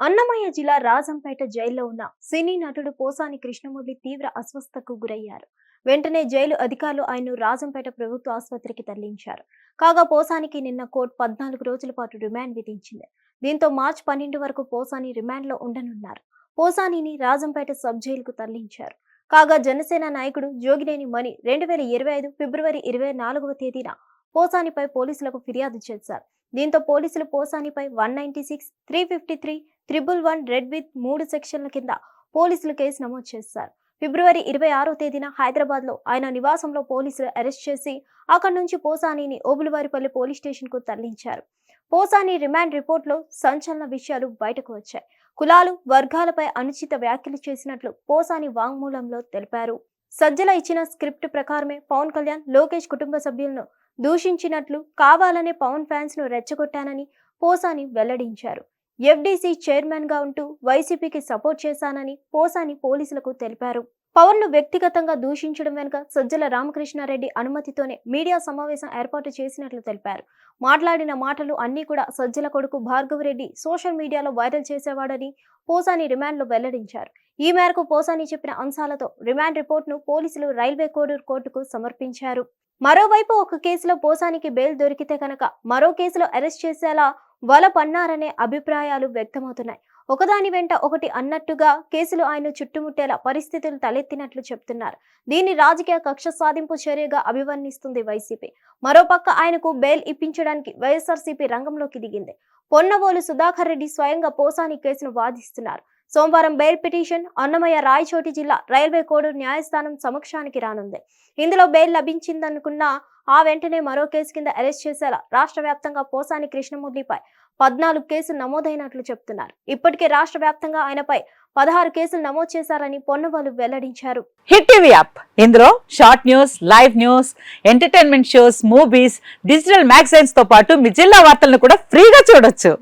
అన్నమయ్య జిల్లా రాజంపేట జైల్లో ఉన్న సినీ నటుడు పోసాని కృష్ణమురళి తీవ్ర అస్వస్థతకు గురయ్యారు. వెంటనే జైలు అధికారులు ఆయన్ను రాజంపేట ప్రభుత్వ ఆసుపత్రికి తరలించారు. కాగా పోసానికి నిన్న కోర్టు 14 రోజుల పాటు రిమాండ్ విధించింది. దీంతో మార్చి 12 వరకు పోసాని రిమాండ్లో ఉండనున్నారు. పోసానిని రాజంపేట సబ్ జైలుకు తరలించారు. కాగా జనసేన నాయకుడు జోగినేని మణి 2025 ఫిబ్రవరి 24వ తేదీన పోసానిపై పోలీసులకు ఫిర్యాదు చేశారు. దీంతో పోలీసులు పోసానిపై 196, 353, 111 రెడ్ విత్ 3 సెక్షన్ల కింద పోలీసులు కేసు నమోదు చేశారు. ఫిబ్రవరి 26వ తేదీన హైదరాబాద్ లో ఆయన నివాసంలో పోలీసులు అరెస్ట్ చేసి అక్కడి నుంచి పోసానిని ఓబులవారిపల్లి పోలీస్ స్టేషన్ కు తరలించారు. పోసాని రిమాండ్ రిపోర్ట్ లో సంచలన విషయాలు బయటకు వచ్చాయి. కులాలు, వర్గాలపై అనుచిత వ్యాఖ్యలు చేసినట్లు పోసాని వాంగ్మూలంలో తెలిపారు. సజ్జల ఇచ్చిన స్క్రిప్ట్ ప్రకారమే పవన్ కళ్యాణ్, లోకేష్ కుటుంబ సభ్యులను దూషించినట్లు, కావాలనే పవన్ ఫ్యాన్స్ ను రెచ్చగొట్టానని పోసాని వెల్లడించారు. ఎఫ్డీసీ చైర్మన్ గా ఉంటూ వైసీపీకి సపోర్ట్ చేశానని పోసాని పోలీసులకు తెలిపారు. పవన్ ను వ్యక్తిగతంగా దూషించడం వెనుక సజ్జల రామకృష్ణారెడ్డి అనుమతితోనే మీడియా సమావేశం ఏర్పాటు చేసినట్లు తెలిపారు. మాట్లాడిన మాటలు అన్ని కూడా సజ్జల కొడుకు భార్గవరెడ్డి సోషల్ మీడియాలో వైరల్ చేసేవాడని పోసాని రిమాండ్ లో వెల్లడించారు. ఈ మేరకు పోసాని చెప్పిన అంశాలతో రిమాండ్ రిపోర్ట్ ను పోలీసులు రైల్వే కోడూరు కోర్టుకు సమర్పించారు. మరోవైపు ఒక కేసులో పోసానికి బెయిల్ దొరికితే కనుక మరో కేసులో అరెస్ట్ చేసేలా వల పన్నారనే అభిప్రాయాలు వ్యక్తమవుతున్నాయి. ఒకదాని వెంట ఒకటి అన్నట్టుగా కేసులు ఆయన చుట్టుముట్టేలా పరిస్థితులు తలెత్తినట్లు చెప్తున్నారు. దీన్ని రాజకీయ కక్ష సాధింపు చర్యగా అభివర్ణిస్తుంది వైసీపీ. మరోపక్క ఆయనకు బెయిల్ ఇప్పించడానికి వైఎస్ఆర్సీపీ రంగంలోకి దిగింది. పొన్నవోలు సుధాకర్ రెడ్డి స్వయంగా పోసాని కేసును వాదిస్తున్నారు. సోమవారం బెయిల్ పిటిషన్ అన్నమయ్య రాయచోటి జిల్లా రైల్వే కోడూరు న్యాయస్థానం సమక్షానికి రానుంది. ఇందులో బెయిల్ లభించిందనుకున్నా ఆ వెంటనే మరో కేసు కింద అరెస్ట్ చేసేలా రాష్ట్ర వ్యాప్తంగా పోసాని కృష్ణమురళిపై 14 కేసులు నమోదైనట్లు చెప్తున్నారు. ఇప్పటికే రాష్ట్ర వ్యాప్తంగా ఆయనపై 16 కేసులు నమోదు చేశారని పొన్నవాళ్ళు వెల్లడించారు. హిట్ టీవీ యాప్ ఇందులో short news, live news, entertainment shows, movies, digital magazines తో పాటు మీ జిల్లా వార్తలను కూడా ఫ్రీగా చూడొచ్చు.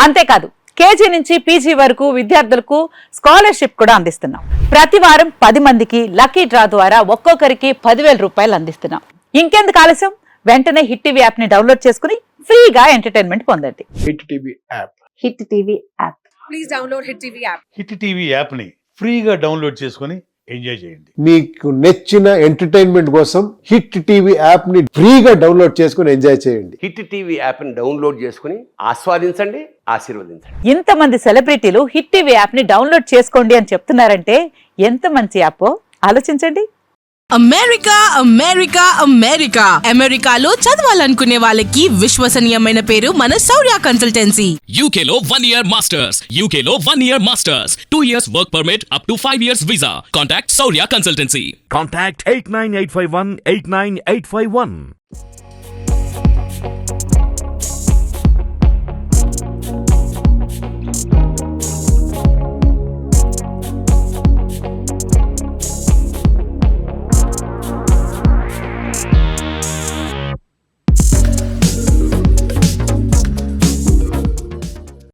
అంతేకాదు కేజీ నుంచి పీజీ వరకు విద్యార్థులకు స్కాలర్షిప్ కూడా అందిస్తున్నాం. ప్రతి వారం 10 మందికి లక్కీ డ్రా ద్వారా ఒక్కొక్కరికి 10,000 రూపాయలు అందిస్తున్నాం. ఇంకెందుకు ఆలస్యం, వెంటనే హిట్ టీవీ యాప్ ని డౌన్లోడ్ చేసుకుని ఫ్రీగా ఎంటర్టైన్మెంట్ పొందండి. Hit TV app. Hit TV app. Please download hit TV app. Hit TV app ని ఫ్రీగా డౌన్లోడ్ చేసుకుని ఎంజాయ్ చేయండి. మీకు నచ్చిన ఎంటర్టైన్మెంట్ కోసం హిట్ టీవీ యాప్ ని ఫ్రీగా డౌన్లోడ్ చేసుకుని ఎంజాయ్ చేయండి. హిట్ టీవీ యాప్ ని డౌన్లోడ్ చేసుకుని ఆస్వాదించండి, ఆశీర్వదించండి. ఇంతమంది సెలబ్రిటీలు హిట్ టీవీ యాప్ ని డౌన్లోడ్ చేసుకోండి అని చెప్తున్నారంటే ఎంత మంచి యాప్ ఆలోచించండి. అమెరికా అమెరికా అమెరికా అమెరికాలో చదవాలనుకునే వాళ్ళకి విశ్వసనీయమైన పేరు మన శౌర్య కన్సల్టెన్సీ. UK లో 1 year masters, UK లో 1 year masters, 2 years work permit up to 5 years visa. Contact Saurya Consultancy. Contact 89851 89851.